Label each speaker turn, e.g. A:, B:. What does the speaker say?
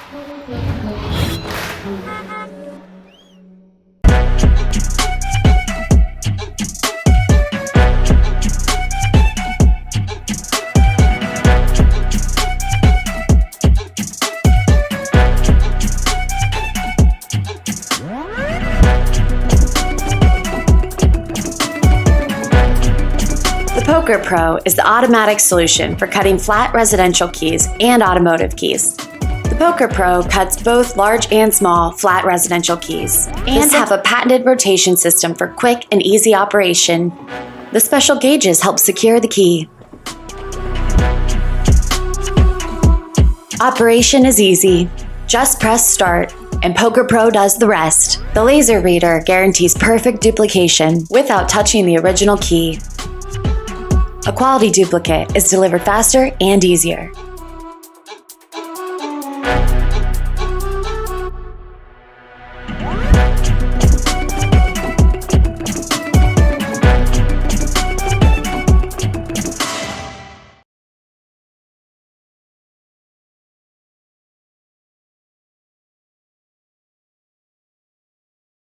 A: The Poker Pro is the automatic solution for cutting flat residential keys and automotive keys. The Poker Pro cuts both large and small flat residential keys and have a patented rotation system for quick and easy operation. The special gauges help secure the key. Operation is easy. Just press start, and Poker Pro does the rest. The laser reader guarantees perfect duplication without touching the original key. A quality duplicate is delivered faster and easier.